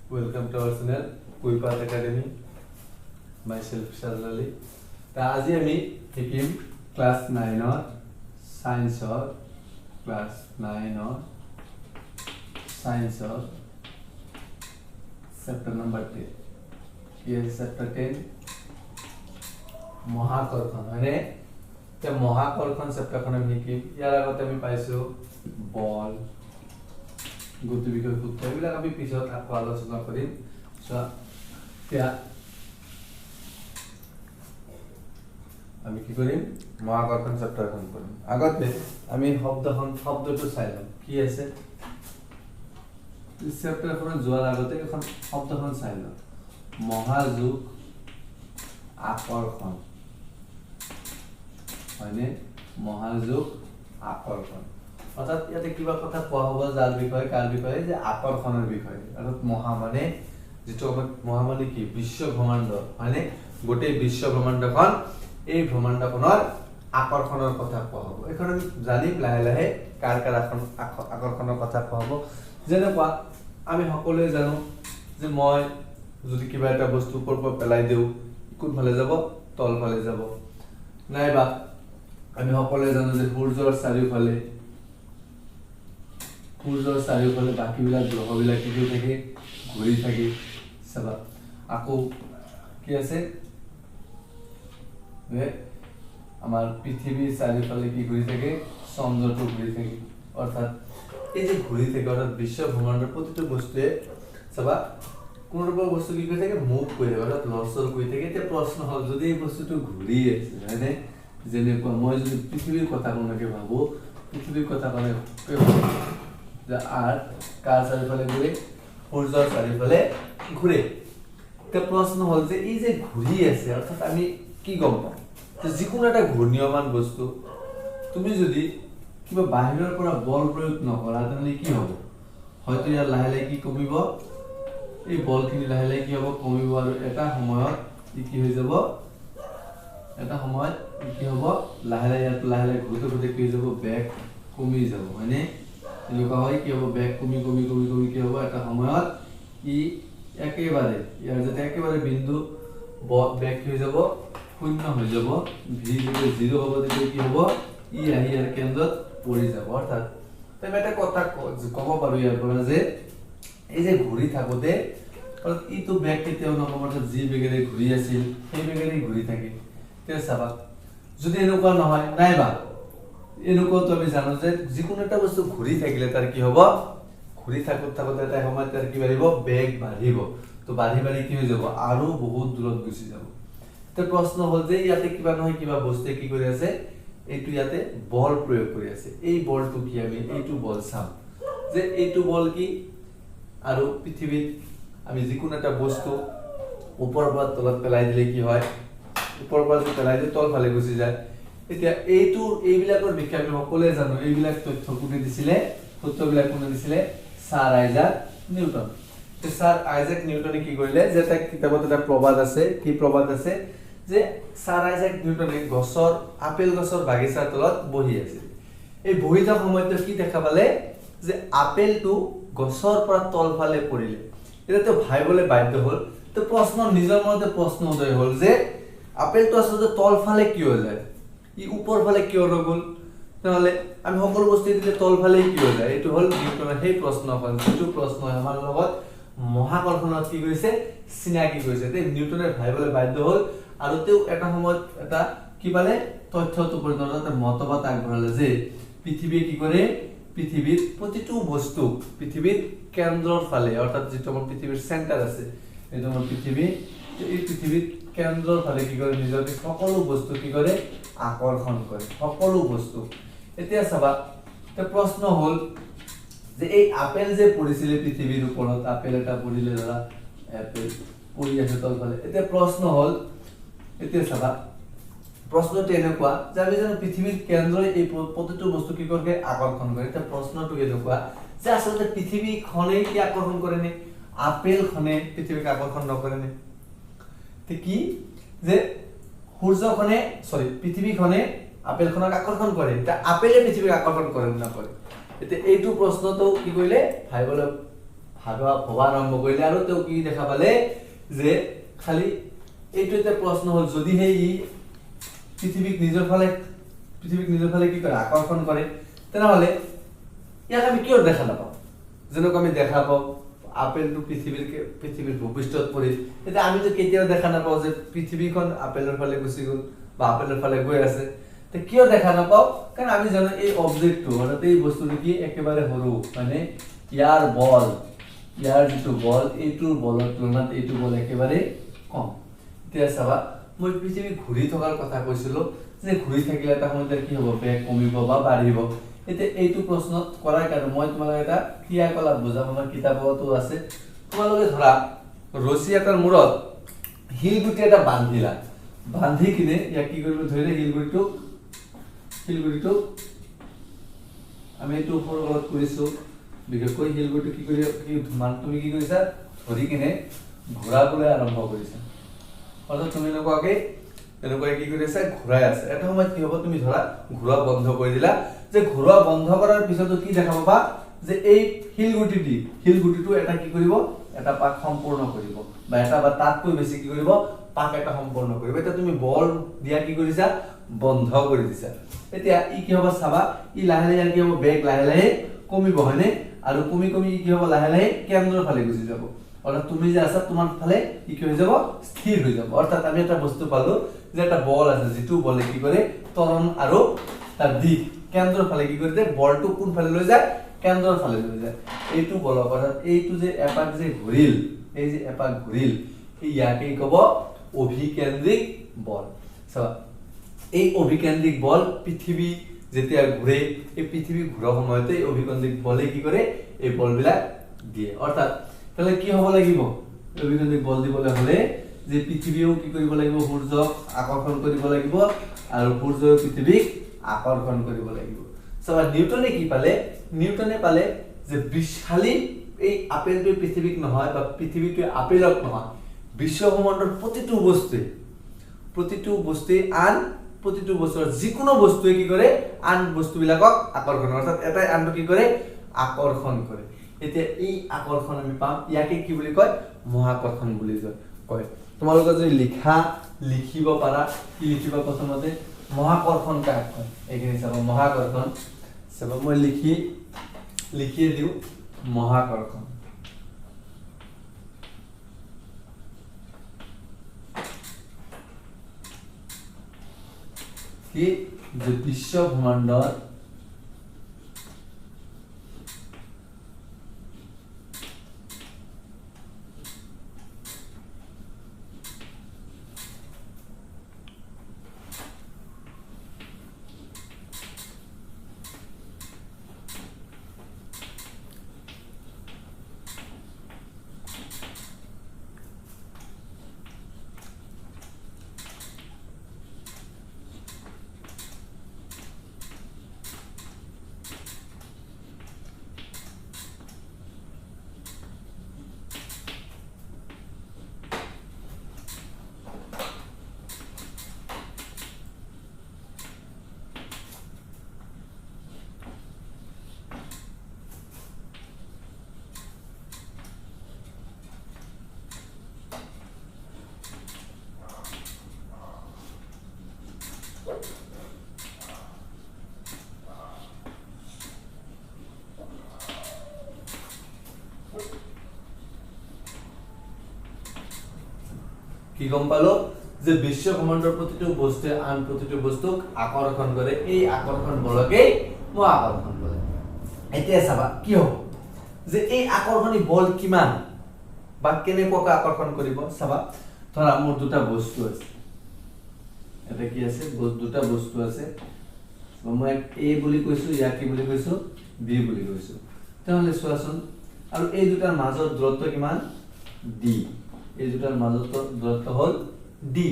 Welcome to our channel Puipath Academy. Myself Shazali. আজি আমি শিকিম ক্লাস 9 ৰ সায়েন্সৰ ক্লাস 9 ৰ সায়েন্সৰ চেপ্টাৰ নম্বৰ 10 কি আছে চেপ্টাৰ 10 মহাকৰ্ষণ মানে তে মহাকৰ্ষণ চেপ্টাৰখন আমি শিকিম ইয়াৰ আগতে আমি পাইছো বল গতি বিষয় সূত্ৰ এগুলা আমি পিছত আকৌ আলোচনা কৰিম সো এতিয়া আমি কি কৰিম মহাকৰ্ষণ চেপ্টাৰখন কৰিম আগতে আমি শব্দটো চাই লম কি আছে চেপ্টাৰখন যোৱাৰ আগতে এখন শব্দখন চাই লম মহাযোগ আকৰ্ষণ মানে মহাযোগ আকৰ্ষণ অৰ্থাৎ ইয়াতে কিবা কথা কোৱা হ'ব যাৰ বিষয়ে কাৰ বিষয়ে যে আকৰ্ষণৰ বিষয়ে অৰ্থাৎ মহা মানে যেটো মহা মানে কি বিশ্ব ব্ৰহ্মাণ্ড মানে গোটেই বিশ্ব ব্ৰহ্মাণ্ডখন এই ব্ৰহ্মাণ্ডখনৰ আকৰ্ষণৰ কথা কোৱা হ'ব এখন আমি জানিম লাহে লাহে কাৰ কাৰ আকৰ্ষণৰ কথা কোৱা হ'ব যেনেকুৱা আমি সকলোৱে জানো যে মই যদি কিবা এটা বস্তু ওপৰৰ পৰা পেলাই দিও কোন ফালে যাব তল ফালে যাব নাইবা আমি সকলোৱে জানো যে সূৰ্যৰ চাৰিওফালে বাকি বিলাক গ্ৰহ বিলাক কি থাকে ঘূৰি থাকে চাবা আকৌ কি আছে আমাৰ পৃথিৱীৰ চাৰিওফালে কি ঘূৰি থাকে চন্দ্ৰটো ঘূৰি থাকে অৰ্থাৎ এই যে ঘূৰি থাকে অৰ্থাৎ বিশ্ব ব্ৰহ্মাণ্ডৰ প্ৰতিটো বস্তুৱে চাবা কোনোবা বস্তু কি কৰি থাকে মুভ কৰি থাকে অৰ্থাৎ লৰচৰ কৰি থাকে এতিয়া প্ৰশ্ন হ'ল যদি এই বস্তুটো ঘূৰি আছে হয়নে যেনেকুৱা মই যদি পৃথিৱীৰ কথা কোনকে ভাবো পৃথিৱীৰ কথা মানে যে আৰ্ট কাৰ চাৰিওফালে ঘূৰে সূৰ্যৰ চাৰিওফালে ঘূৰে এতিয়া প্ৰশ্ন হ'ল যে এই যে ঘূৰি আছে অৰ্থাৎ আমি কি গম পাম যে যিকোনো এটা ঘূৰ্ণীয়মান বস্তু তুমি যদি কিবা বাহিৰৰ পৰা বল প্ৰয়োগ নকৰা তেনে কি হ'ব হয়তো ইয়াৰ লাহে লাহে কি কমিব এই বলখিনি লাহে লাহে কি হ'ব কমিব আৰু এটা সময়ত কি হৈ যাব এটা সময়ত কি হ'ব লাহে লাহে ঘূৰোতে কি হৈ যাব বেগ কমি যাব হয়নে এনেকুৱা হয় কি হ'ব বেগ কমি কি হ'ব এটা সময়ত ই একেবাৰে ইয়াৰ যেতে একেবাৰে বিন্দু বেগ কি হৈ যাব শূন্য হৈ যাব ভি যদি 0 হ'ব তেতিয়া কি হ'ব ই আহি ইয়াৰ কেন্দ্ৰত পৰি যাব অৰ্থাৎ আমি এটা কথা ক'ব পাৰো ইয়াৰ পৰা যে এই যে ঘূৰি থাকোতে অৰ্থাৎ ইটো বেগ কেতিয়াও নকম অৰ্থাৎ যি বেগেৰে ঘূৰি আছিল সেই বেগেৰে ঘূৰি থাকে তেতিয়া চাবা যদি এনেকুৱা নহয় নাইবা এনেকুৱা তো আমি জানো যে যিকোনো এটা বস্তু ঘূৰি থাকিলে তাৰ কি হ'ব ঘূৰি থাকোতে এটা সময়ত তাৰ কি বাঢ়িব বেগ বাঢ়িব তো বাঢ়ি কি হৈ যাব আৰু বহুত দূৰত গুচি যাব তো প্ৰশ্ন হ'ল যে ইয়াতে কিবা নহয় কিবা বস্তুৱে কি কৰি আছে এইটো ইয়াতে বল প্ৰয়োগ কৰি আছে এই বলটো কি আমি এইটো বল চাম যে এইটো বল কি আৰু পৃথিৱীত আমি যিকোনো এটা বস্তু ওপৰৰ পৰা তলত পেলাই দিলে কি হয় ওপৰৰ পৰা যদি পেলাই দিলে তল ফালে গুচি যায় এতিয়া এইবিলাকৰ বিষয়ে আমি সকলোৱে জানো এইবিলাক তথ্য কোনে দিছিলে তথ্যবিলাক কোনে দিছিলে স্যাৰ আইজাক নিউটন তে স্যাৰ আইজাক নিউটনে কি কৰিলে যে এটা কিতাপত এটা প্ৰবাদ আছে কি প্ৰবাদ আছে যে স্যাৰ আইজাক নিউটনে আপেল গছৰ বাগিচাৰ তলত বহি আছিল এই বহি থকা সময়ত কি দেখা পালে যে আপেলটো গছৰ পৰা তল ফালে পৰিলে এটা তো ভাইবলে বাধ্য হ'ল তো প্ৰশ্ন নিজৰ মনতে প্ৰশ্ন উদয় হ'ল যে আপেলটো আসলে তল ফালে কিয় যায় ই উপৰ ফালে কিয় নগল তাহলে আমি সকলো বস্তু দিলে তল ফালে কিয় যায় এটো হল নিউটনৰ সেই প্ৰশ্নখন যেটো প্ৰশ্ন আমাৰ লগত মহাকৰ্ষণত কি কৰিছে চিনাকি কৰিছে তে নিউটনে ভাইবলে বাধ্য হ'ল আৰু তেও এটা সময়ত এটা কি পালে তথ্যটো পৰিণত মতবাদ আগবঢ়ালে যে পৃথিৱী কি কৰে পৃথিৱীৰ প্ৰতিটো বস্তু পৃথিৱীৰ কেন্দ্ৰৰ ফালে অৰ্থাৎ যেটো আমাৰ পৃথিৱীৰ সেন্টাৰ আছে এটো আমাৰ পৃথিৱী এই পৃথিৱীৰ কেন্দ্ৰৰ ফালে কি কৰে নিজকে সকলো বস্তু কি কৰে আকৰ্ষণ কৰে সকলো বস্তু এতিয়া চাবা তে প্ৰশ্ন হ'ল যে এই আপেল যে পৰিছিল পৃথিৱীৰ ওপৰত আপেল এটা পৰিলে ধৰা আপেল পৰি আছে তলফালে এতিয়া প্ৰশ্ন হ'ল এতিয়া চাবা প্ৰশ্নটো এনেকুৱা যে আমি জানো পৃথিৱীৰ কেন্দ্ৰই এই প্ৰতিটো বস্তু কি কৰে আকৰ্ষণ কৰে এতিয়া প্ৰশ্নটো এনেকুৱা যে আসলে পৃথিৱীখনে কি আকৰ্ষণ কৰে নে আপেলখনে পৃথিৱীক আকৰ্ষণ নকৰে নে তে কি যে পৃথিৱীখনে আপেলখনক আকৰ্ষণ কৰে তা আপেলে পৃথিৱীক আকৰ্ষণ কৰে না কৰে এতিয়া এইটো প্ৰশ্নটো কি কৰিলে ভবা আৰম্ভ কৰিলে আৰু তেওঁ কি দেখা পালে যে খালি এইটো এটা প্ৰশ্ন হ'ল যদিহে ই পৃথিৱীক নিজৰ ফালে কি কৰে আকৰ্ষণ কৰে তেনেহ'লে ইয়াক আমি কিয় দেখা নাপাওঁ যেনেকৈ আমি দেখা পাওঁ আপেলটো পৃথিৱীৰ ভূপৃষ্ঠত পৰি এতিয়া আমিতো কেতিয়াও দেখা নাপাওঁ যে পৃথিৱীখন আপেলৰ ফালে গুচি গ'ল বা আপেলৰ ফালে গৈ আছে তে কিয় দেখা নাপাওঁ কাৰণ আমি জানো এই অবজেক্টটো অৰ্থাৎ এই বস্তুটো কি একেবাৰে সৰু মানে ইয়াৰ যিটো বল এইটোৰ বলৰ তুলনাত এইটো বল একেবাৰে কম এতিয়া চাবা মই পৃথিৱী ঘূৰি থকাৰ কথা কৈছিলো যে ঘূৰি থাকিলে এটা সময়ত কি হ'ব বেগ কমিব বা বাঢ়িব এতিয়া এইটো প্ৰশ্ন কৰাৰ কাৰণে মই তোমালোকক এটা ক্ৰিয়াকলাপ বুজাম আমাৰ কিতাপতো আছে তোমালোকে ধৰা ৰছী এটাৰ মূৰত শিলগুটি এটা বান্ধি কিনে ইয়াক কি কৰিব ধৰিলে শিলগুটিটো আমি এইটো ওপৰৰ লগত কৰিছো বিশেষকৈ শিলগুটি কি তুমি কি কৰিছা ধৰি কিনে ঘূৰাবলৈ আৰম্ভ কৰিছা অৰ্থাৎ তুমি এনেকুৱা কি কৰিছা ঘূৰাই আছে এটা সময়ত কি হ'ব তুমি ধৰা ঘূৰা বন্ধ কৰি দিলা যে ঘূৰা বন্ধ কৰাৰ পিছতো কি দেখা পাবা যে এই শিলগুটিটো এটা কি কৰিব এটা পাক সম্পূৰ্ণ কৰিব বা এটা বা তাতকৈ বেছি কি কৰিব পাক এটা সম্পূৰ্ণ কৰিব এটা তুমি বল দিয়া কি কৰিছা বন্ধ কৰি দিছা এতিয়া ই কি হ'ব চাবা ই লাহে লাহে কি হ'ব বেগ লাহে লাহে কমিব হয়নে আৰু কমি ই কি হ'ব লাহে লাহে কেন্দ্ৰৰ ফালে গুচি যাব অৰ্থাৎ তুমি যে আছা তোমাৰ ফালে ই কি হৈ যাব স্থিৰ হৈ যাব অৰ্থাৎ আমি এটা বস্তু পালো যে এটা বল আছে যিটো বলে কি কৰে ত্বৰণ আৰু তাৰ দিশ কেন্দ্ৰৰ ফালে কি কৰি দিয়ে বলটো কোন ফালে লৈ যায় কেন্দ্ৰৰ ফালে লৈ যায় এইটো বল অৰ্থাৎ এইটো যে এপাক যে ঘূৰিল ইয়াকে ক'ব অভিকেন্দ্ৰিক বল চাবা এই অভিকেন্দ্ৰিক বল পৃথিৱী যেতিয়া ঘূৰে এই পৃথিৱী ঘূৰা সময়তে এই অভিকেন্দ্ৰিক বলে কি কৰে এই বলবিলাক দিয়ে অৰ্থাৎ তাহলে কি হ'ব লাগিব অভিকেন্দ্ৰিক বল দিবলৈ হ'লে যে পৃথিৱীও কি কৰিব লাগিব সূৰ্যক আকৰ্ষণ কৰিব লাগিব আৰু সূৰ্যও পৃথিৱীক আকৰ্ষণ কৰিব লাগিব চাবা নিউটনে পালে যে খালি এই আপেলটোৱে পৃথিৱীক নহয় বা পৃথিৱীটোৱে আপেলক নহয় বিশ্বব্ৰহ্মাণ্ডৰ প্ৰতিটো বস্তুৰ যিকোনো বস্তুৱে কি কৰে আন বস্তুবিলাকক আকৰ্ষণ অৰ্থাৎ এটাই আনটো কি কৰে আকৰ্ষণ কৰে এতিয়া এই আকৰ্ষণ আমি পাম ইয়াকে কি বুলি কয় মহাকৰ্ষণ বুলি কয় তোমালোকে যদি লিখিব পাৰা কি লিখিবা প্ৰথমতে মহাকৰ্ষণ কাক কয় এইখিনি চাবা মহাকৰ্ষণ চাবা মই লিখিয়ে দিওঁ মহাকৰ্ষণ কি যে বিশ্ব ব্ৰহ্মাণ্ডৰ কি গম পালো যে বিশ্ব ব্ৰহ্মাণ্ডৰ প্ৰতিটো বস্তুৱে আন প্ৰতিটো বস্তুক আকৰ্ষণ কৰে এই আকৰ্ষণ বলকে মহাকৰ্ষণ বলে এতিয়া চাবা কি হ'ব যে এই আকৰ্ষণী বল কিমান বা কেনেকৈ আকৰ্ষণ কৰিব চাবা ধৰা মোৰ দুটা বস্তু আছে এটা কি আছে দুটা বস্তু আছে মই এ বুলি কৈছো ইয়াক কি বুলি কৈছো বি বুলি কৈছো তেহলে চোৱাচোন আৰু এই দুটাৰ মাজৰ দূৰত্ব কিমান ডি এই দুটাৰ মাজৰ দূৰত্ব হ'ল ডি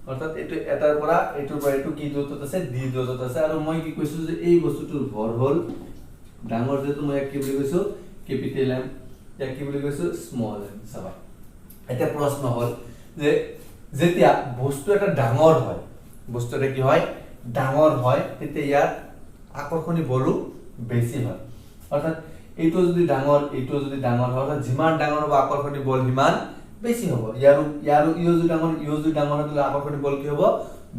অৰ্থাৎ এটো এটাৰ পৰা এটো কি দূৰত্বত আছে ডি দূৰত্বত আছে আৰু মই কি কৈছো যে এই বস্তুটোৰ ভৰ হ'ল ডাঙৰ যেটো মই কি বুলি কৈছো ক্যাপিটেল এম ইয়াক কি বুলি কৈছো স্মল এম চাবা এটা প্ৰশ্ন হ'ল যে যেতিয়া বস্তু এটা ডাঙৰ হয় বস্তুটা কি হয় ডাঙৰ হয় তেতিয়া ইয়াৰ আকৰ্ষণী বলু বেছি হয় অৰ্থাৎ এইটো যদি ডাঙৰ এইটো যদি ডাঙৰ হয় অৰ্থাৎ যিমান ডাঙৰ হ'ব আকৰ্ষণী বল সিমান বেছি হ'ব ইয়াৰো ইও যদি ডাঙৰ হয় তাহলে আকৰ্ষণী বল কি হ'ব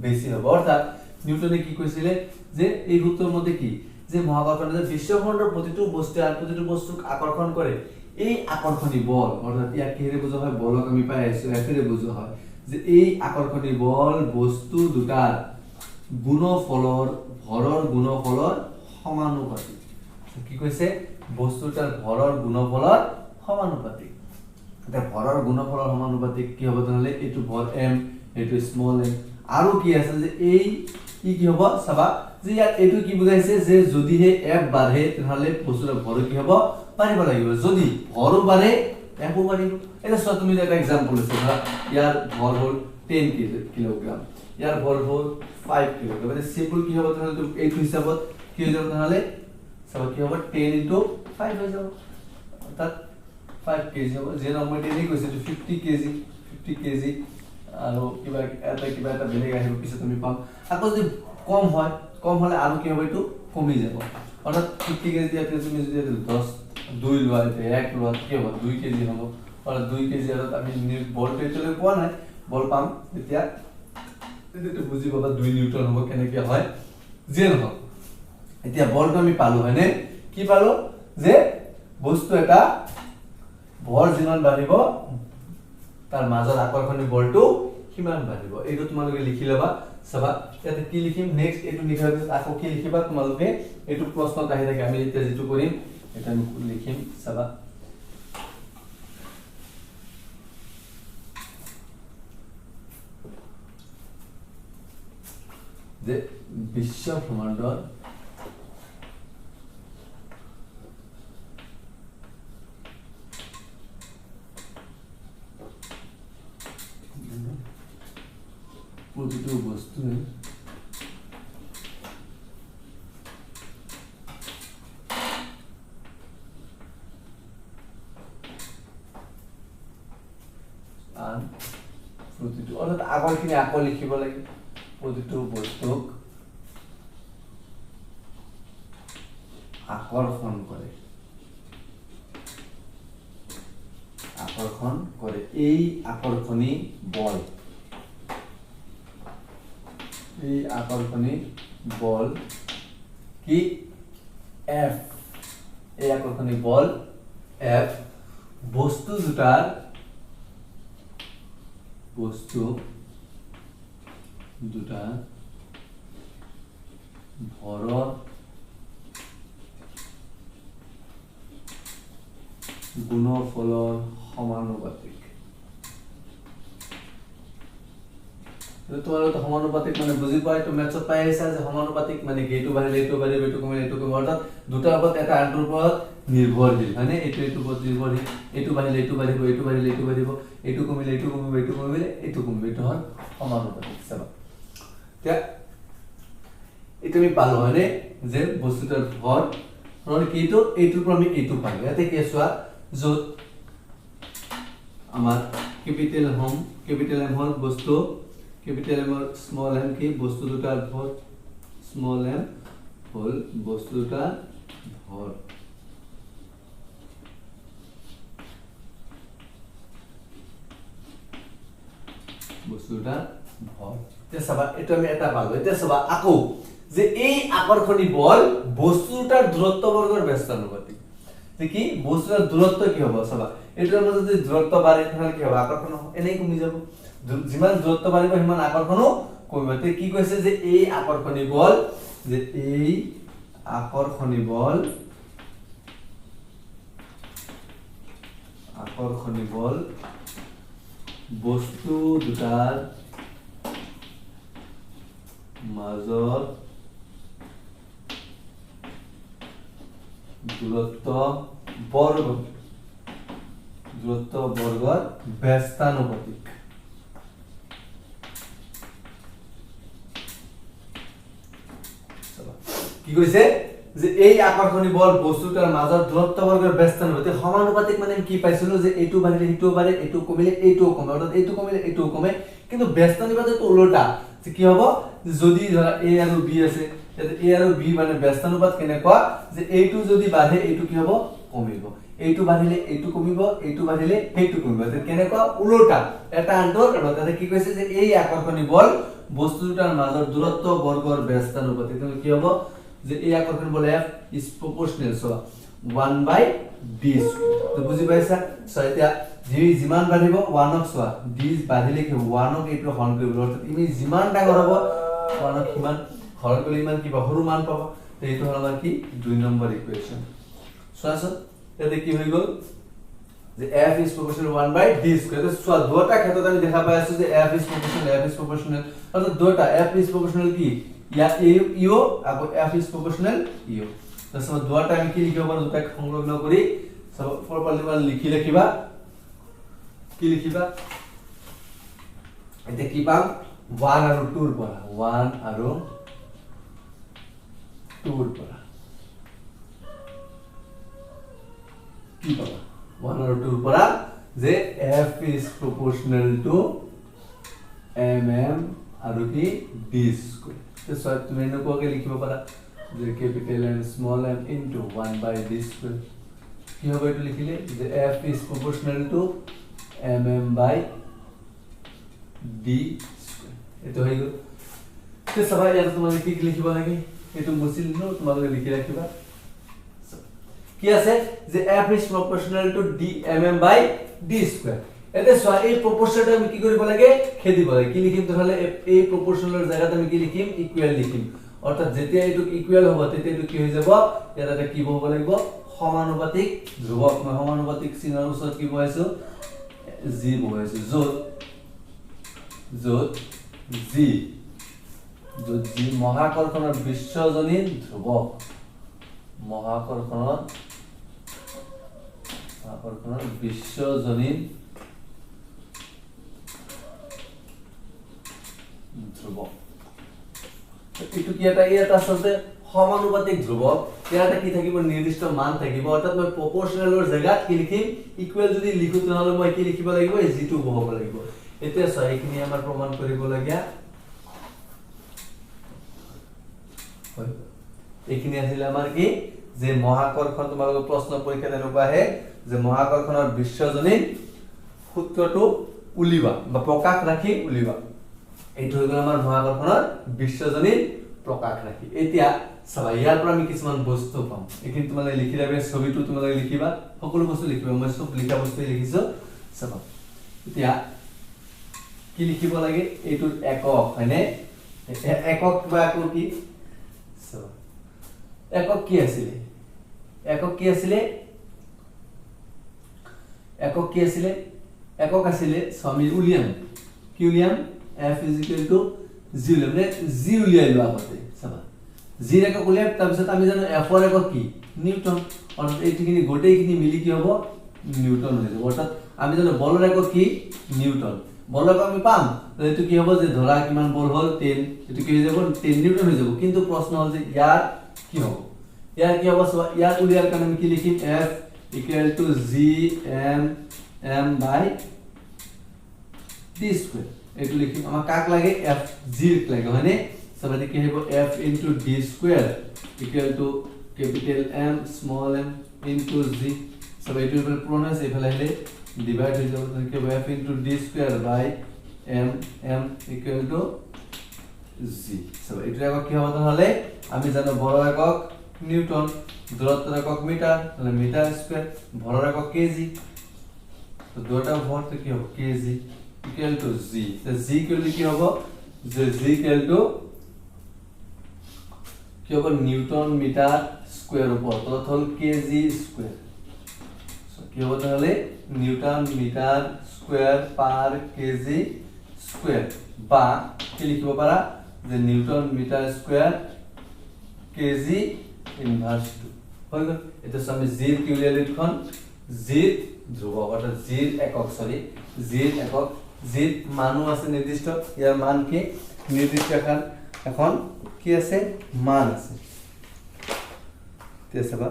বেছি হ'ব অৰ্থাৎ নিউটনে কি কৈছিলে যে এই সূত্ৰৰ মতে কি যে মহাকৰ্ষণে যে বিশ্বব্ৰহ্মাণ্ডৰ প্ৰতিটো বস্তুৱে আন প্ৰতিটো বস্তুক আকৰ্ষণ কৰে এই আকৰ্ষণী বল অৰ্থাৎ ইয়াক কিহেৰে বুজোৱা হয় বলক আমি পাই আছো এফেৰে বুজোৱা হয় যে এই আকৰ্ষণী বল বস্তু দুটাৰ গুণফলৰ ভৰৰ গুণফলৰ সমানুপাতিক কি কৈছে বস্তুটাৰ ভৰৰ গুণফলৰ সমানুপাতিক এটা ভৰৰ গুণফলৰ সমানুপাতিক কি হ'ব তাহলে এইটো ভৰ m এইটো স্মল m আৰু কি আছে যে এই কি হ'ব চাবা যে ইয়াত এইটো কি বুজাইছে যে যদি হে f বাঢ়ে তাহলে বস্তুটাৰ ভৰ কি হ'ব বাঢ়িব লাগিব যদি ভৰ বাঢ়ে f ও বাঢ়িব এটা সব তুমি এটা एग्जांपल আছে ধৰা ইয়াৰ ভৰ হ'ল 10 কিলোগ্ৰাম ইয়াৰ ভৰ হ'ল 5 কিলোগ্ৰাম মানে সিম্পল কি হ'ব তাহলে তো এই হিসাবত কি হৈ যাব তাহলে সব কি হ'ব 10 * 5 হৈ যাব অর্থাৎ 5 কেজি হ'ব যে নম্বৰ এনে কৈছে 50 কেজি আৰু কিবা এটা বেলেগ আহিব পিছত তুমি পাম আকৌ যদি কম হলে আৰু কি হ'ব এটো কমি যাব অৰ্থাৎ 50 কেজি ইয়াতে তুমি যদি 2 লোৱা 1 লোৱা কি হ'ব 2 কেজি হ'ব অৰ্থাৎ 2 কেজি আৰু আমি বলটো এতলৈ পোৱা নাই বল পাম এতিয়া এটো বুজি পাবা 2 নিউটন হ'ব কেনেকৈ হয় যে নহওক এতিয়া বলটো আমি পালো হয়নে কি পালো যে বস্তু এটা ভৰ যিমান বাঢ়িব তাৰ মাজৰ আকৰ্ষণী বলটো কিমান বাঢ়িব এইটো তোমালোকে লিখি লবা সবা ইয়াতে কি লিখিম নেক্সট এটো লিখাৰ পিছত আকৌ কি লিখিবা তোমালোকে এটো প্ৰশ্নত আহি থাকে আমি এতিয়া যেটো কৰিম এটা আমি লিখিম সবা যে বিশ্ব ব্ৰহ্মাণ্ডৰ প্ৰতিটো বস্তুৱে আন প্ৰতিটো অৰ্থাৎ আগৰখিনি আকৌ লিখিব লাগে প্ৰতিটো বস্তুক আকৰ্ষণ কৰে এই আকৰ্ষণী বল কি F এই আকৰ্ষণী বল F বস্তু দুটাৰ ভৰৰ গুণফলৰ সমানুপাতিক তোমালোকে সমানুপাতিক মানে বুজি পায় তো মেথছত পাই আহিছা যে সমানুপাতিক মানে কি এইটো বাঢ়িলে এইটো বাঢ়িব এইটো কমিলে এইটো কমিব অৰ্থাৎ দুটাৰ ওপৰত এটা আনটোৰ ওপৰত নিৰ্ভৰশীল হয়নে এইটো ওপৰত নিৰ্ভৰশীল এইটো বাঢ়িলে এইটো বাঢ়িব এইটো বাঢ়িলে এইটো বাঢ়িব এইটো কমিলে এইটো কমিব এইটো কমিলে এইটো কমিব এইটো হ'ল সমানুপাতিক চাবা এতিয়া এইটো আমি পালো হয়নে যে বস্তুটাৰ ভৰ কিটো এইটোৰ পৰা আমি এইটো পালো ইয়াতে কি চোৱা যত আমাৰ ক্যাপিটাল এম হল বস্তু ক্যাপিটাল এম স্মল এম কি বস্তু দুটাৰ ভৰ স্মল এম হল বস্তু দুটাৰ ভৰ বস্তু দুটাৰ ভৰ এতিয়া চাবা এটা আমি এটা পালো এতিয়া চাবা আকৌ যে এই আকৰ্ষণী বল বস্তু দুটাৰ দূৰত্ব বৰ্গৰ ব্যস্তানুপাতিক যে কি বস্তুৰ দূৰত্ব কি হ'ব চাবা এটাৰ মাজত যদি দূৰত্ব বাঢ়ে তাহলে কি হ'ব আকৰ্ষণ এনেই কমি যাব যিমান দূৰত্ব বাঢ়িব সিমান আকৰ্ষণো কমিব তে কি কৈছে যে এই আকৰ্ষণী বল বস্তু দুটাৰ মাজৰ দূৰত্ব বৰ্গৰ ব্যস্তানুপাতিক কি কৈছে যে এই আকৰ্ষণী বল বস্তুটাৰ মাজৰ দূৰত্ব বৰ্গৰ ব্যস্তানুপাতিক সমানুপাতিক মানে কি পাইছিলো যে এইটো বাঢ়িলে এইটো বাঢ়ে এইটো কমিলে এইটোও কমে অৰ্থাৎ এইটো কমিলে এইটোও কমে কিন্তু ব্যস্তানুপাতিকটো উল্টা যে কি হ'ব যদি ধৰা a আৰু b আছে তাতে a আৰু b মানে ব্যস্তানুপাত কেনেকুৱা যে এইটো যদি বাঢ়ে এইটো কি হ'ব কমিব এইটো বাঢ়িলে এইটো কমিব এইটো বাঢ়িলে সেইটো কমিব তে কেনেকুৱা উল্টা এটা আনটোৰ তাতে কি কৈছে যে এই আকৰ্ষণী বল বস্তু দুটাৰ মাজৰ দূৰত্ব বৰ্গৰ ব্যস্তৰ অনুপাতে তেনে কি হ'ব যে এই আকৰ্ষণী বল F is proportional so 1/d তো বুজি পাইছা সো এতিয়া যিমান বাঢ়িব 1 ক সোৱা d বাঢ়িলে কি 1 ক এইটো হৰণ কৰিব অৰ্থাৎ ইমি যিমান ডাঙৰ হ'ব 1 ক কিমান হৰণ কৰিলে ইমান কি সৰু মান পাব তো এইটো হ'ল আমাৰ কি 2 নম্বৰ ইকুৱেশ্যন সোৱাচোন এতে কি হৈ গল যে F is proportional 1/d square তো সোৱা দুটা ক্ষেত্ৰত আমি দেখা পাই আছো যে F is proportional অৰ্থাৎ দুটা F is proportional কি ইয়া ইও আৰু F is proportional ইও তো সব দুটা আমি কি লিখিব পাৰো দুটা সংলগ্ন কৰি সব প্ৰপাৰলি মানে লিখিবা কি লিখিবা এতে কি পাম 1 আৰু 2 ৰ পৰা 1 আৰু 2 ৰ পৰা কি পাবা 1 আৰু 2 ৰ পৰা যে F is proportional to mm আৰু কি d square তো সব তুমি এনেকুৱাকে লিখিব পাৰা যে capital M small m into 1/d square কি হবে এটা লিখিলে যে F is proportional to mm/d square এটা হই গল তো সবাই ইয়াত তোমাকে কি লিখিব লাগে এটো মুছিল ন তোমাকে লিখি রাখিবা কি আছে যে F is proportional to d mm/d square এতে সোয়া এই প্রপোর্শনটা আমি কি কৰিব লাগে খেদিব লাগে কি লিখিম তাহলে এই প্ৰপোৰ্শনালৰ জায়গাত আমি কি লিখিম ইকুয়াল লিখিম অর্থাৎ যেতিয়া এটো ইকুয়াল হ'ব তেতিয়া এটো কি হৈ যাব ইয়াতে কি হ'ব লাগিব সমানুপাতিক ধ্ৰুৱক মই সমানুপাতিক চিনৰ ওচৰত কি বহাইছো g বহাইছো যত g মহাকৰ্ষণৰ বিশ্বজনীন ধ্ৰুৱক মহাকৰ্ষণৰ বিশ্বজনীন ধ্ৰুৱক এটো কি এটা আসলে সমানুপাতিক ধ্ৰুৱক ইয়াতে কি থাকিব নিৰ্দিষ্ট মান থাকিব অৰ্থাৎ মই প্ৰপোৰ্শনালৰ জায়গাত কি লিখিম ইকুয়াল যদি লিখো তেনহলে মই কি লিখিব লাগিব g2 বহাব লাগিব এতিয়া সহিখিনি আমাৰ প্ৰমাণ কৰিব লাগে হয় এইখিনি আছিল আমাৰ কি যে মহাকৰ্ষণ তোমালোকৰ প্ৰশ্ন পৰীক্ষাত এনেকুৱা আহে যে মহাকৰ্ষণৰ বিশ্বজনীন সূত্ৰটো উলিবা বা প্ৰকাশ ৰাখি উলিবা এইটো হৈ গল আমাৰ মহাকৰ্ষণৰ বিশ্বজনীন প্ৰকাশ ৰাখি এতিয়া সবাই ইয়াৰ পৰা আমি কিছুমান বস্তু পাম এখিনি তোমালোকে লিখি ৰাবে ছবিটো তোমালোকে লিখিবা সকলো বস্তু লিখিবা মই সব লিখা বস্তু লিখিছো সব এতিয়া কি লিখিব লাগে এইটোৰ একক হয়নে একক বা একক কি সব একক কি আছিল একক কি আছিল একক আছিল সমি উলিয়াম কি উলিয়াম F is equal to 0 মানে g উলিয়াই লোৱা হতে চাবা g ৰ একক উলিয়াই তাৰ পিছত আমি জানো F ৰ একক কি নিউটন অৰ্থাৎ এইখিনি গোটেইখিনি মিলি কি হ'ব নিউটন হৈ যাব অৰ্থাৎ আমি জানো বলৰ একক কি নিউটন বলৰ একক আমি পাম এইটো কি হ'ব যে ধৰা কিমান বল হ'ল 10 এটো কি হৈ যাব 10 নিউটন হৈ যাব কিন্তু প্ৰশ্ন হ'ল যে ইয়াৰ কি হ'ব ইয়াৰ উলিয়াৰ কাৰণে আমি কি লিখিম F equal to g m/d square এটো লিখিম আমাৰ কাক লাগে F g লাগে হয়নে সবাই কি হ'ব F into d square equal to capital M small m into g সবাই এটো পূরণ আছে এফালে হলে ডিভাইড হৈ যাব তাহলে কি হ'ব F into d square by m equal to g সবাই এটো একক কি হ'ব তাহলে আমি জানো বড় একক নিউটন দূরত্বের একক মিটার তাহলে মিটার স্কয়ার ভরের একক কেজি তো দুটো ভর তো কি হবে KG equal to g so g equal to কি হবে যে g equal to কি হবে নিউটন মিটার স্কয়ার উপর তো হল কেজি স্কয়ার সো কি হবে তাহলে newton metre square per kg square বা কি লিখব পারা যে newton metre square kg inverse 2 হই গল এটা আমি g এর কি উলিয়াই লিখন g ধ্রুবক অর্থাৎ g এর একক g এর একক g মানও আছে নির্দিষ্ট ইয়ার মান কি নির্দিষ্ট এখন কি আছে মান আছে তে সবা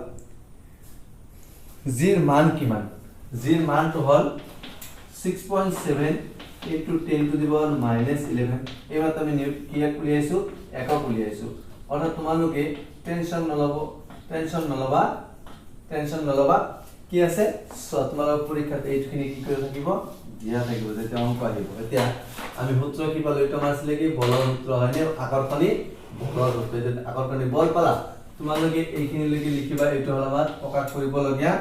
g এর মান কি মান g এর মান তো হল 6.7 into 10 to the power -11 এবার আমি কি উলিয়াইছো একক উলিয়াইছো অর্থাৎ তোমালোকে টেনশন নলবা টেনশন নলবা কি আছে তোমালোকৰ পৰীক্ষাত এইখিনি কি কৰি থাকিব দিয়া থাকিব যেতিয়া অংক আহিব এতিয়া আমি সূত্ৰ কি পালো এটা মাছলে কি বলৰ সূত্ৰ হয়নে আকৰ্ষণী বলৰ সূত্ৰ এটা আকৰ্ষণী বল পালা তোমালোকে এইখিনি লাগি লিখিবা এইটো হল আমাৰ প্ৰকাশ কৰিবলগীয়া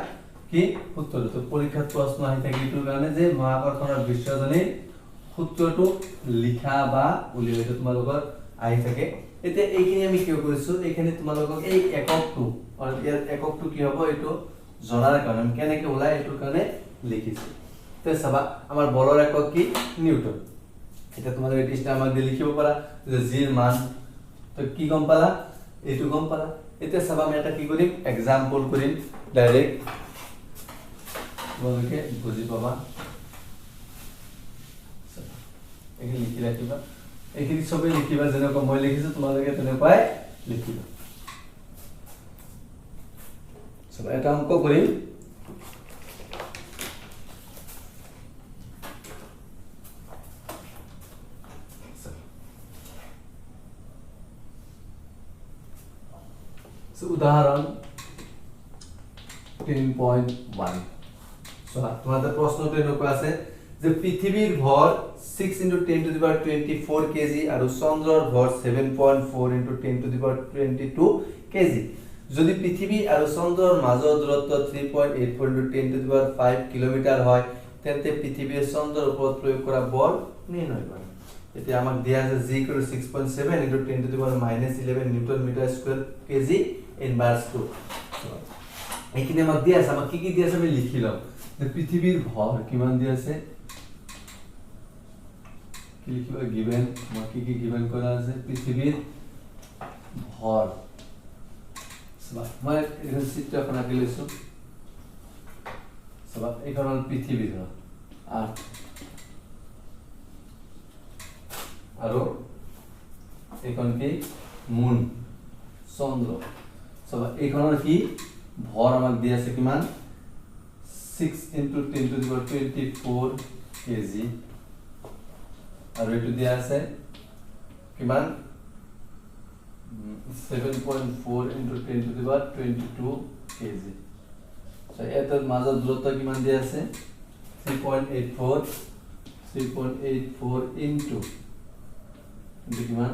কি সূত্ৰটো তো পৰীক্ষাত প্ৰশ্ন আহি থাকে এইটোৰ কাৰণে যে মহাকৰ্ষণৰ বিশ্বজনীন সূত্ৰটো লিখা বা উলিয়াই এইটো তোমালোকৰ আহি থাকে এতিয়া এইখিনি আমি কি কৰিছো এইখিনি তোমালোকক এই এককটো আৰু ইয়াৰ এককটো কি হ'ব এইটো জনাৰ কাৰণে আমি কেনেকৈ ওলাই এইটোৰ কাৰণে লিখিছো তে চাবা আমাৰ বলৰ একক কি নিউটন এটা তোমালোকে টিস্টা আমাক দি লিখিব পাৰা যে জি ৰ মান তো কি গম পালা এইটো গম পালা এতিয়া চাবা আমি এটা কি কৰিম एग्जांपल কৰিম ডাইৰেক্ট তোমালোকে বুজি পাবা এইখিনি লিখি ৰাখিবা এইখিনি সবে লিখিবা যেনেকৈ মই লিখিছো তোমালোকে তেনেকৈ লিখিবা চাবা এটা অংক কৰিম उदाहरण 10.1 তোমাদেৰ প্ৰশ্নটো এনেকুৱা আছে যে পৃথিৱীৰ ভৰ 6 × 10⁻24 কেজি আৰু চন্দ্ৰৰ ভৰ 7.4 × 10⁻22 কেজি যদি পৃথিৱী আৰু চন্দ্ৰৰ মাজৰ দূৰত্ব 3.84 × 10⁵ কিলোমিটাৰ হয় তেন্তে পৃথিৱীৰ চন্দ্ৰৰ ওপৰত প্ৰয়োগ কৰা বল নিৰ্ণয় কৰা এতিয়া আমাক দিয়া আছে g = 6.7 × 10⁻11 newton metre square kg inverse 2 এইখিনি আমাক দিয়া আছে আমাক কি দিয়া আছে আমি লিখি লম যে পৃথিৱীৰ ভৰ কিমান দিয়া আছে কি লিখিবা গিভেন আমাক কি গিভেন কৰা আছে পৃথিৱীৰ ভৰ সবা মই এখন চিত্ৰ এখন আঁকি লৈছো সবা এইখন হল পৃথিৱীৰ ভৰ আৰু এইখন কি মুন চন্দ্ৰ সবা এইখনৰ কি ভৰ আমাক দিয়া আছে কিমান 6 × 10⁻24 কেজি আৰু এটো দিয়া আছে কিমান 7.4 × 10⁻22 কেজি সো এটাৰ মাজৰ দূৰত্ব কিমান দিয়া আছে 3.84 into কিমান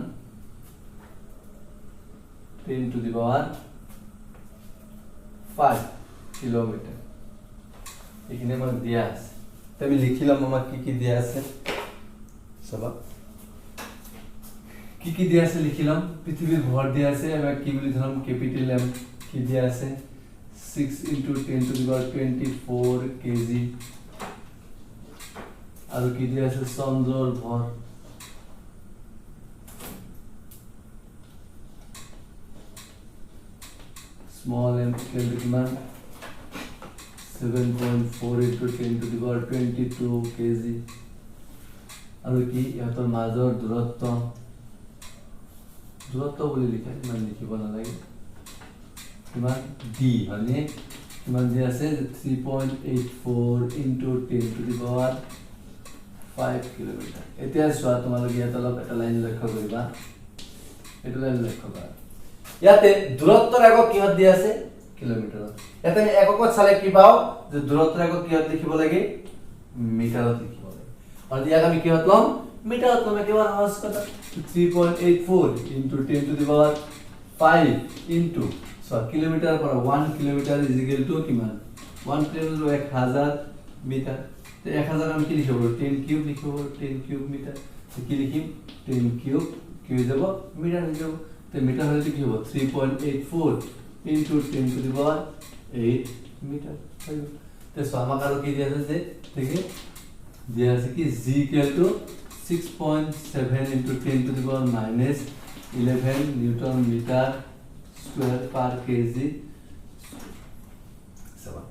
10⁵ কিলোমিটার এখানে আমাক দিয়া আছে আমি লিখিলাম আমাক কি দিয়া আছে সবা কি দিয়া আছে লিখিলাম পৃথিবীর ভর দিয়া আছে আমাক কি বলি ধরলাম ক্যাপিটাল এম কি দিয়া আছে 6 × 10⁻24 কেজি আৰু কি দিয়া আছে চন্দ্ৰৰ ভৰ small m equal to kiman 7.4 × 10⁻22 kg আৰু কি ইয়াতৰ মাজৰ দূৰত্ব বুলি লিখা কিমান লিখিব নালাগে কিমান d মানে কিমান দিয়া আছে 3.84 × 10⁵ কিলোমিটাৰ এতিয়া চোৱা তোমালোকে ইয়াত অলপ এটা লাইন লক্ষ্য কৰিবা এটা লাইন লক্ষ্য কৰা ইয়াতে দূৰত্বৰ একক কিহত দিয়া আছে কিলোমিটাৰ ইয়াতে আমি এককত চালে কি পাও যে দূৰত্বৰ একক কিহত লিখিব লাগে মিটাৰত লিখিব লাগে আৰু ইয়াক আমি কিহত লম মিটাৰত লম একেবাৰে সহজ কথা 3.84 × 10⁵ সো কিলোমিটাৰ পৰা 1 কিলোমিটাৰ = কিমান 1 কিলোমিটাৰ 1000 মিটাৰ তে 1000 আমি কি লিখিব 10 কিউব লিখিব 10 কিউব মিটাৰ কি লিখিম 10 কিউব কি হৈ যাব মিটাৰ হৈ যাব তে মিটাৰ হলে কি হ'ব 3.84 × 10⁸ মিটাৰ তে সো আমাক আৰু কি দিয়া আছে যে দেখি দিয়া আছে কি g = 6.7 × 10⁻11 নিউটন মিটাৰ স্কয়াৰ পাৰ কেজি সবা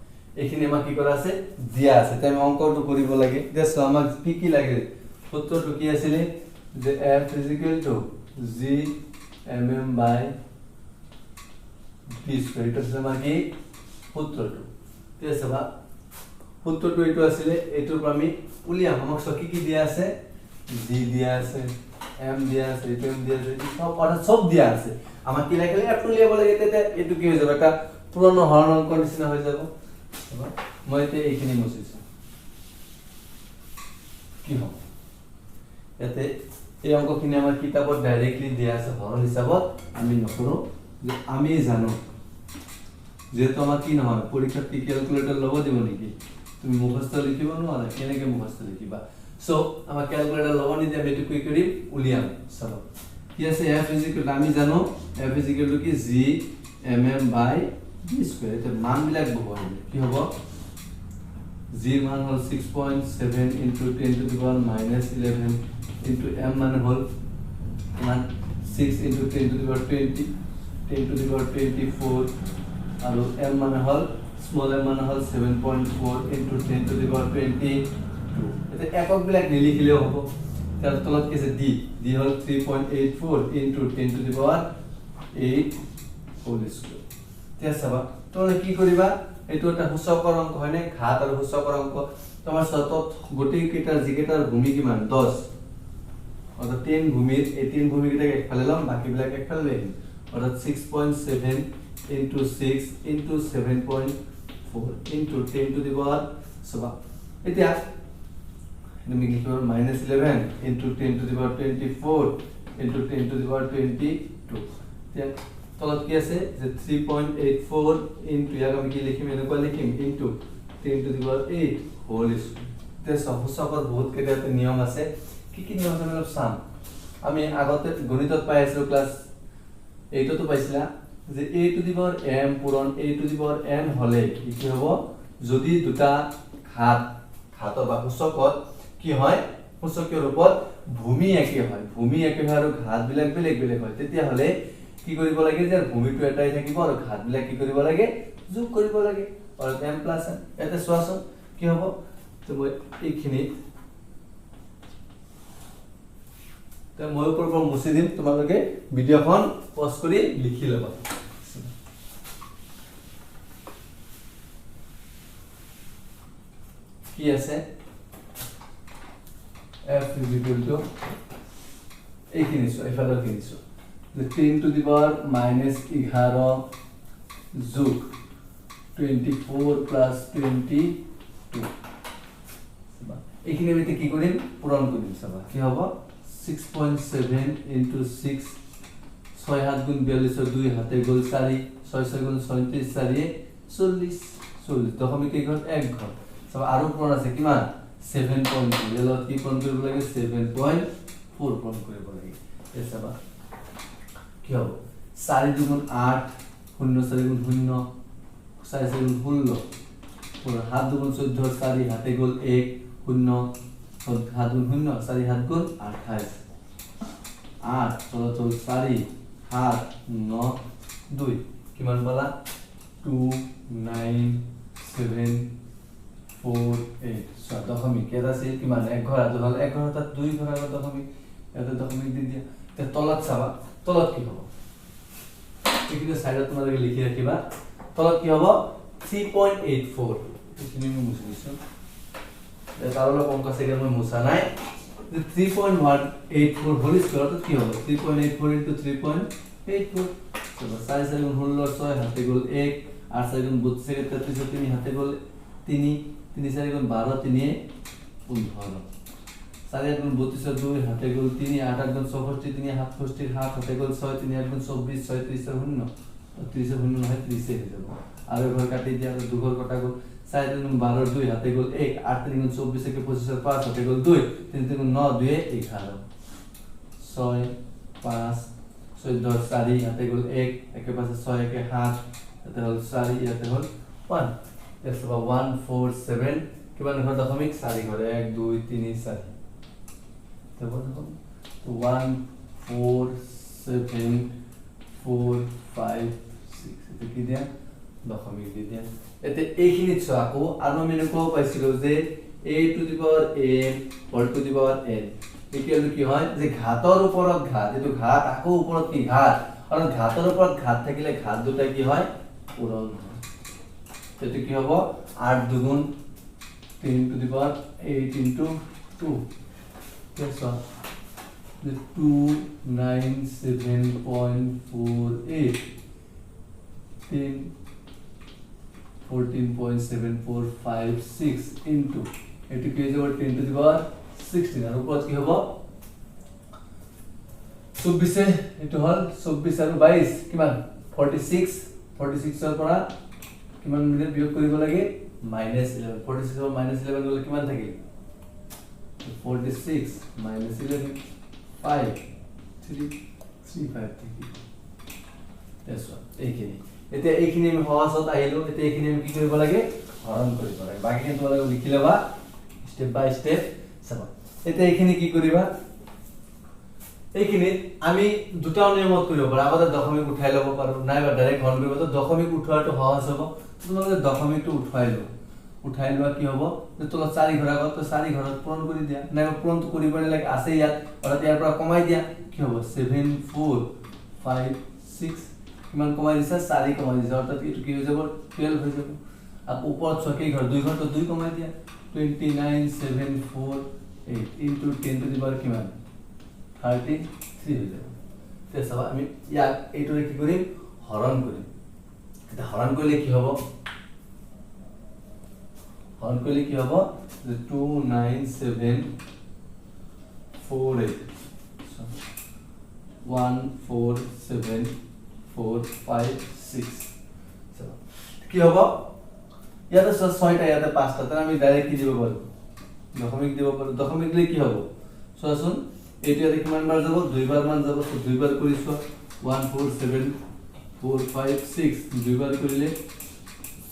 এখানে আমাক কি কৰা আছে দিয়া আছে তে আমি অঙ্কটো কৰিব লাগে দেখো আমাক কি লাগে সূত্ৰটো কি আছিল যে f = g mm/v². এটা হচ্ছে আমার কি সূত্রটো ঠিক আছে বা সূত্রটো এইটো আছিল এইটোৰ পৰা আমি উলিয়াম আমাক কি দিয়া আছে g দিয়া আছে m দিয়া আছে m দিয়া আছে সব অর্থাৎ সব দিয়া আছে আমাক কি লাগে একটু উলিয়াব লাগে তেতে এটো কি হৈ যাব এটা পুরনো হরণ অঙ্ক নিচিনা হৈ যাব মই এতিয়া এইখিনি মুছিছো কি হ'ব ইয়াতে এই অঙ্কখিনি আমাৰ কিতাপত ডাইৰেক্টলি দিয়া আছে হৰণ হিচাপত আমি নকৰো যে আমি জানো যেহেতু আমাৰ কি নহয় পৰীক্ষাত কি ক্যালকুলেটৰ লব দিব নেকি তুমি মুখস্থ লিখিব নোৱাৰা কেনেকৈ মুখস্থ লিখিবা সো আমাৰ ক্যালকুলেটৰ লব নিদিয়ে আমি এইটো কি কৰিম উলিয়াম চলো কি আছে f আমি জানো f কি g mm by d square এটা মান বিলাক বহাই কি হ'ব g মান হল 6.7 into 10 to the power minus 11 into m মান হল মান 6 into 10 to the power 20 10 to the power 24 আৰু m মান হল small m মান হল 7.4 into 10 to the power 22 এটা একক বিলাক নিলিখিলেও হ'ব তার তলত কি আছে d hall 3.84 into 10 to the power 8 whole square তে চাবা তোমরা কি কৰিবা এইটো এটা সূচকৰ অংক হয়নে ঘাত আৰু সূচকৰ অংক তোমাৰ সতত গটি কেটাৰ জিকেটাৰ ভূমি কিমান 10 অৰ্থাৎ 10 ভূমিৰ 18 ভূমি কেটাক একফালে লম বাকি বিলাক একফালে লম অৰ্থাৎ 6.7 into 6 into 7.4 into 10 to the power চাবা এতিয়া তুমি কি করব -11 into 10 to the power 24 into 10 to the power 22 তে তলত কি আছে যে 3.84 into ইয়াক আমি কি লিখিম এনেকুৱা লিখিম into 10 to the power 8 whole square তে সহজকৰ বহুত কেইটা নিয়ম আছে কি নিয়ম আছে অলপ চাম আমি আগতে গণিতত পাই আছিলো ক্লাস 8 তো পাইছিলা যে a to the power m পূৰণ a to the power n হলে কি হ'ব যদি দুটা ঘাত বা সূচকত কি হয় সূচকীয় ৰূপত ভূমি একে হয় আৰু ঘাত বিলাক বেলেগ বেলেগ হয় তেতিয়া হলে কি কৰিব লাগে যে ভূমিটো এটাই থাকিব আৰু ঘাত বিলাক কি কৰিব লাগে যোগ কৰিব লাগে আৰু m প্লাস n এটা সোৱাচোন কি হ'ব তো মই এইখিনি তো মই ওপৰৰ পৰা মুছি দিম তোমালোকে ভিডিওখন পজ কৰি লিখি লবা কি আছে f is equal to এইখিনি সো এফালে কিনিছো the 10 to the power minus 11 যোগ 24 plus 22 এইখিনি আমি কি কৰিম পূৰণ কৰিম চাবা কি হ'ব 6.7 into 6 6 হাত গুণ 42 2 হাতে গল 4 6 6 গুণ 37 4 40 দশমিক কি ঘর 1 ঘর চাবা আৰু পূৰণ আছে কিমান 7.2 এলত কি পূৰণ কৰিব লাগে 7.4 পূৰণ কৰিব লাগে এই চাবা কি হ'ব 4 দুগুণ 8 0 4 গুণ 0 4 4 গুণ 16 পুরো হাত দুগুণ 14 4 হাতে গোল 1 0 হাত গুণ 0 4 হাত গুণ 28 8 চলো 4 হাত 9 2 কিমান বলা 2 9 7 4 8 সো দশমিক এটা আছে কিমান এক ঘর আজ হল এক ঘর অর্থাৎ দুই ঘর আর দশমিক এত দশমিক দি দিয়া তে তলত চাবা তলত কি হ'ব এখানে সাইডত তোমালোকে লিখি রাখিবা তলত কি হ'ব 3.84 এখানে আমি মুছি দিছো তাহলে অঙ্ক সেকেন্ড মই মুছা নাই 3.184 হোল স্কয়ার তো কি হবে 3.84 into 3.84 চলো 4 4 গুণ 16 6 হাতে গোল 1 8 4 গুণ 32 33 3 হাতে গোল 3 3 4 গুণ 12 3 15 4 গুণ 32 2 হাতে গোল 3 8 8 গুণ 64 3 হাত ফষ্টির হাতে গোল 6 3 8 গুণ 24 6 30 শূন্য 30 শূন্য হয় 30 হয়ে যাব আর ঘর কাটি দিয়া দু ঘর কাটা গোল 4 গুণ 12 2 হাতে গোল 1 8 3 গুণ 24 কে 25 5 হাতে গোল 2 3 3 গুণ 9 2 11 6 5 14 4 হাতে গোল 1 একে পাশে 6 একে হাত হাতে হল 4 ইয়াতে হল 1 এস 147 কিমান ঘর দশমিক 4 ঘরে 1 2 3 4 দেখো দেখো 1 4 7 4 5 6 এটা কি দিয়া দশমিক দি দিয়া এতে এইখিনি চাকো আৰু আমি এনেকৈ পাইছিলো যে a to the power n whole to the power n equal কি হয় যে ঘাতৰ ওপৰত ঘাত এটো ঘাত আকো ওপৰত কি ঘাত আৰু ঘাতৰ ওপৰত ঘাত থাকিলে ঘাত দুটা কি হয় পূৰণ হয় এটো কি হ'ব 8 দুগুণ 10 to the power 8 into 2 that's all the 297.48 10 14.7456 into এটো কি হৈ যাব 10 টু দি পাৱাৰ 16 আৰু ওপৰত কি হ'ব 24 এটো হল 24 আৰু 22 কিমান 46 46 ৰ পৰা কিমান মিনিট বিয়োগ কৰিব লাগে -11 46 ৰ -11 গলে কিমান থাকিল 46 -11 5 3 5 থাকিল তেছো এইখিনি এতিয়া এইখিনি আমি সহজত আহিলো এতিয়া এইখিনি আমি কি কৰিব লাগে হৰণ কৰিব লাগে বাকিখিনি তোমালোকে লিখি লবা স্টেপ বাই স্টেপ চাবা এতিয়া এইখিনি কি কৰিবা এইখিনি আমি দুটা নিয়মত কৰিব পাৰো আগতে দশমিক উঠাই লব পাৰো নাইবা ডাইৰেক্ট হৰণ কৰিব তো দশমিক উঠোৱাটো সহজ হ'ব তোমালোকে দশমিকটো উঠাই লোৱা কি হ'ব যে তোলা 4 ঘৰ আগত তো 4 ঘৰত পূৰণ কৰি দিয়া নাইবা পূৰণটো কৰিব নালাগে আছে ইয়াত আৰু ইয়াৰ পৰা কমাই দিয়া কি হ'ব 7 4 5 6 কিমান কমাই দিছা 4 কমাই দিছা অৰ্থাৎ এটো কি হৈ যাব 12 হৈ যাব আৰু ওপৰত ছকেই ঘৰ 2 ঘৰ তো 2 কমাই দিয়া 29 7 4 8 into 10 to the power কিমান 33 হৈ যাব তে চাবা আমি ইয়াক এইটোৰে কি কৰিম হৰণ কৰিম এটা হৰণ কৰিলে কি হ'ব হৰণ কৰিলে কি হ'ব যে 29748 14745 চাবা কি হ'ব ইয়াতে 6টা ইয়াতে 5টা তার আমি ডাইরেক্ট কি দিব পারবো দশমিক দিব পারবো দশমিক দিলে কি হবে চোৱাচোন এইটো ইয়াতে কিমান বাৰ যাব দুইবাৰ মান যাব তো দুইবাৰ কৰিছো 14745 দুইবাৰ কৰিলে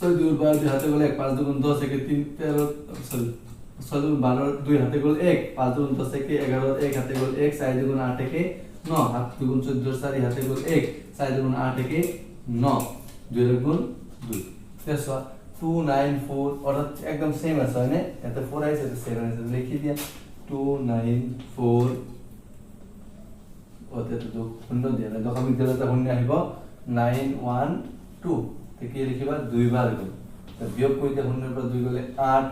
6 দুইবাৰ দুই হাতে গলে 5 দুগুণ 10 একে 3 13 সরি 6 দুগুণ 12 দুই হাতে গলে 1 5 দুগুণ 10 একে 11 1 হাতে গলে 1 4 দুগুণ 8 একে 9 হাত দুগুণ 14 4 হাতে গলে 1 4 দুগুণ 8 একে 9 2 দুগুণ 2 তেছো 294 অর্থাৎ একদম সেম আছে মানে এতে 4 আছে এতে 7 আছে লিখি দিয়া 294 ওতে তো শূন্য দিয়া না দশমিক দিলে তো শূন্য আহিব 912 তে কি লিখিবা দুইবাৰ গল তো বিয়োগ কৰিতে শূন্যৰ পৰা 2 গলে 8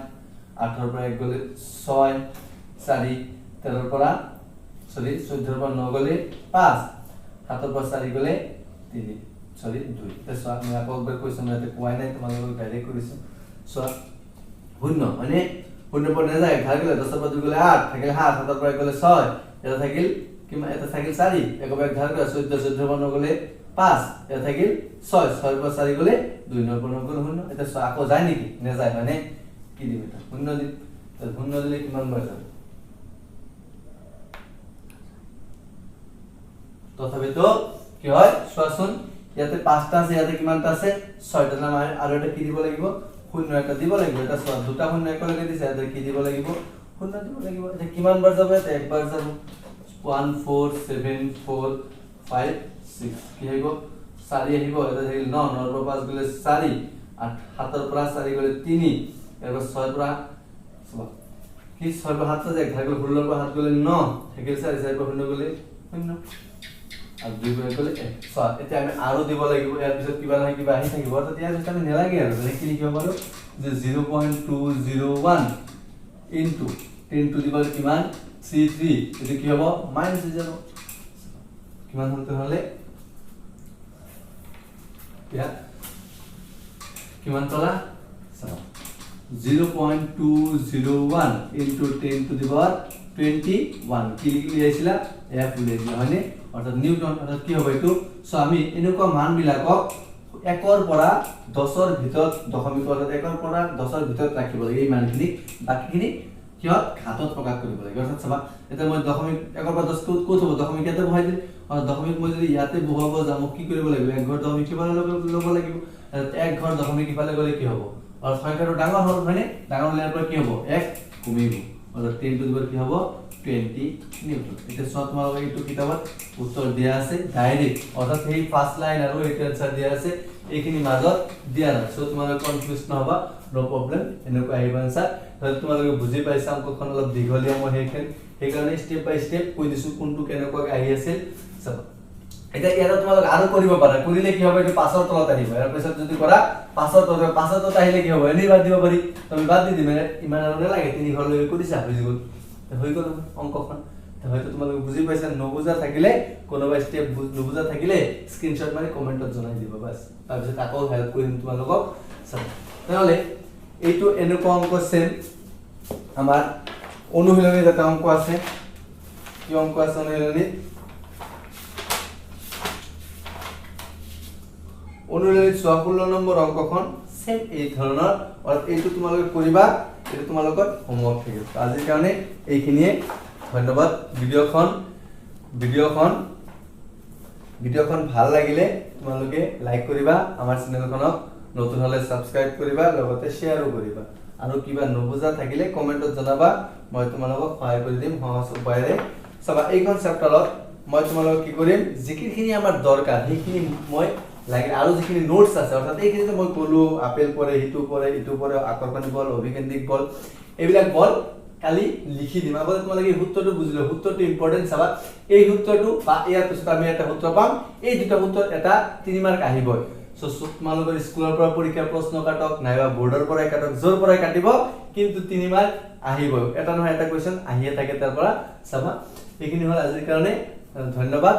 8 ৰ পৰা 1 গলে 6 4 13 ৰ পৰা 14 ৰ পৰা 9 গলে 5 7 ৰ পৰা 4 গলে 3 সৰি 2 তেছো আমি আকবাৰ কোয়েশ্চন এতে কোয়াই নাই তোমালোকক ডাইৰেক্ট কৰিছো সো শূন্য মানে শূন্য পৰ না যায় ঘাৰ গলে 10 পৰা 2 গলে 8 থাকিল 7 7 পৰা 1 গলে 6 এটা থাকিল কিমা এটা থাকিল 4 একবাৰ ঘাৰ গলে 14 পৰা 9 গলে 5 এটা থাকিল 6 6 পৰা 4 গলে 2 9 পৰা 9 গলে শূন্য এটা সো আকো যায় নেকি না যায় মানে কি দিম এটা শূন্য দিম তো শূন্য দিলে কিমান বাৰ যাব তথাপি তো কি হয় সোয়াসুন ইয়াতে 5টা আছে ইয়াতে কিমানটা আছে 6টা নাম আৰু এটা কি দিব লাগিব শূন্য একটা দিব লাগিব এটা দুটা শূন্য একেলগে দিছে ইয়াতে কি দিব লাগিব শূন্য দিব লাগিব এটা কিমান বাৰ যাব এটা একবাৰ যাব 14745 কি হইব 4 আহিব এটা থাকিল 9 9 ৰ পৰা 5 গলে 4 8 7 ৰ পৰা 4 গলে 3 এবাৰ 6 পৰা কি 6 পৰা 7 যায় ঘাৰ গলে 16 পৰা 7 গলে 9 থাকিল 4 4 পৰা 0 গলে 0 আৰ দুই বাৰ গলে 1 সো এটা আমি আৰু দিব লাগিব ইয়াৰ পিছত কিবা নহয় কিবা আহি থাকিব অৰ্থাৎ ইয়াৰ পিছত আমি নেলাগে আৰু কি লিখিব পাৰো যে 0.201 ইনটু 10 টু দি পাৱাৰ কিমান 33 এটা কি হ'ব মাইনাস হৈ যাব কিমান হতে হলে ইয়া কিমান তলা 0.201 ইনটু 10 টু দি পাৱাৰ 21 কি লিখি আছিলা এফ লিখি হয়নে অৰ্থাৎ নিউটন অৰ্থাৎ কি হবে এটো সো আমি এনেকুৱা মান বিলাকক 1 ৰ পৰা 10 ৰ ভিতৰত দশমিক অৰ্থাৎ 1 ৰ পৰা 10 ৰ ভিতৰত ৰাখিব লাগে এই মানখিনি বাকিখিনি কিহত ঘাতত প্ৰকাশ কৰিব লাগে অৰ্থাৎ চাবা এটা মই দশমিক 1 ৰ পৰা 10 ক'ত হ'ব দশমিক ইয়াতে বহাই দিলে আৰু দশমিক মই যদি ইয়াতে বহাব যাম কি কৰিব লাগিব এক ঘৰ দশমিক কিমান ল'ব লাগিব এক ঘৰ দশমিক ইফালে গলে কি হ'ব আৰু সংখ্যাটো ডাঙৰ হ'ল মানে ডাঙৰ হলে ইয়াৰ পৰা কি হ'ব 1 কমিব অৰ্থাৎ 10 টু দি পাৱাৰ কি হ'ব 20 নিউটন এটা সব তোমালোকে এইটো কিতাবত উত্তৰ দিয়া আছে ডাইৰেক্ট অৰ্থাৎ এই ফাৰ্স্ট লাইন আৰু এইটো আনসার দিয়া আছে এইখিনি মাজত দিয়া নাই সো তোমালোকে কনফিউজ নহবা নো প্ৰবলেম এনেকৈ আহিবা আনসাৰ তাহলে তোমালোকে বুজি পাইছা অংকখন অলপ দীঘলীয়া মই সেইকাৰণে স্টেপ বাই স্টেপ কৈ দিছো কোনটো কেনেকৈ আহি আছে চাবা এটা ইয়াত তোমালোকে আৰু কৰিব পাৰা কৰিলে কি হ'ব এইটো পাছৰ তলত আহিব ইয়াৰ পিছত যদি কৰা পাছৰ তলত আহিলে কি হ'ব এনে বাদ দিব পাৰি তুমি বাদ দি দিবা ইমান আৰু নালাগে তিনি ঘৰ লৈ কৰিছা হৈ গ'ল অংকখন হয়তো তোমালোকে বুজি পাইছা নবুজা থাকিলে কোনোবা স্টেপ নবুজা থাকিলে স্ক্রিনশট মাৰি কমেন্টত জনাই দিবা বাস তাৰপিছত আকৌ হেল্প কৰিম তোমালোকক তাহলে এইটো এনেকুৱা অংক সেম আমাৰ অনুশীলনী এটা অংক আছে কি অংক আছে অনুশীলনী 16 নম্বৰ অংকখন সেম এই ধৰণৰ আৰু এইটো তোমালোকে কৰিবা এটা তোমালোকৰ হোমৱৰ্ক থাকিব আজিৰ কাৰণে এইখিনিয়ে ধন্যবাদ ভিডিঅ'খন ভাল লাগিলে তোমালোকে লাইক কৰিবা আমাৰ চেনেলখনক নতুন হলে সাবস্ক্ৰাইব কৰিবা লগতে শেয়াৰো কৰিবা আৰু কিবা নবুজা থাকিলে কমেন্টত জনাবা মই তোমালোকক সহায় কৰি দিম সহজ উপায়েৰে চাবা এইখন চেপ্টাৰত মই তোমালোকক কি কৰিম যিখিনি আমাৰ দৰকাৰ সেইখিনি মই লাগে আৰু যিখিনি নোটস আছে অৰ্থাৎ এইখিনিতে মই কলো আপেল পৰে হিটু পৰে আকৰ্ষণী বল অভিকেন্দ্ৰিক বল এইবিলাক বল কালি লিখি দিম আগতে তোমালোকে সূত্ৰটো বুজিলো সূত্ৰটো ইম্পৰ্টেন্ট চাবা এই সূত্ৰটো বা ইয়াৰ পিছত আমি এটা সূত্ৰ পাম এই দুটা সূত্ৰৰ এটা 3 মাৰ্ক আহিব সো তোমালোকৰ স্কুলৰ পৰা পৰীক্ষাৰ প্ৰশ্ন কাটক নাইবা বোৰ্ডৰ পৰা কাটক জোৰ পৰা কাটিব কিন্তু 3 মাৰ্ক আহিব এটা নহয় এটা কোৱেশ্চন আহিয়ে থাকে তাৰ পৰা চাবা এইখিনি হল আজিৰ কাৰণে ধন্যবাদ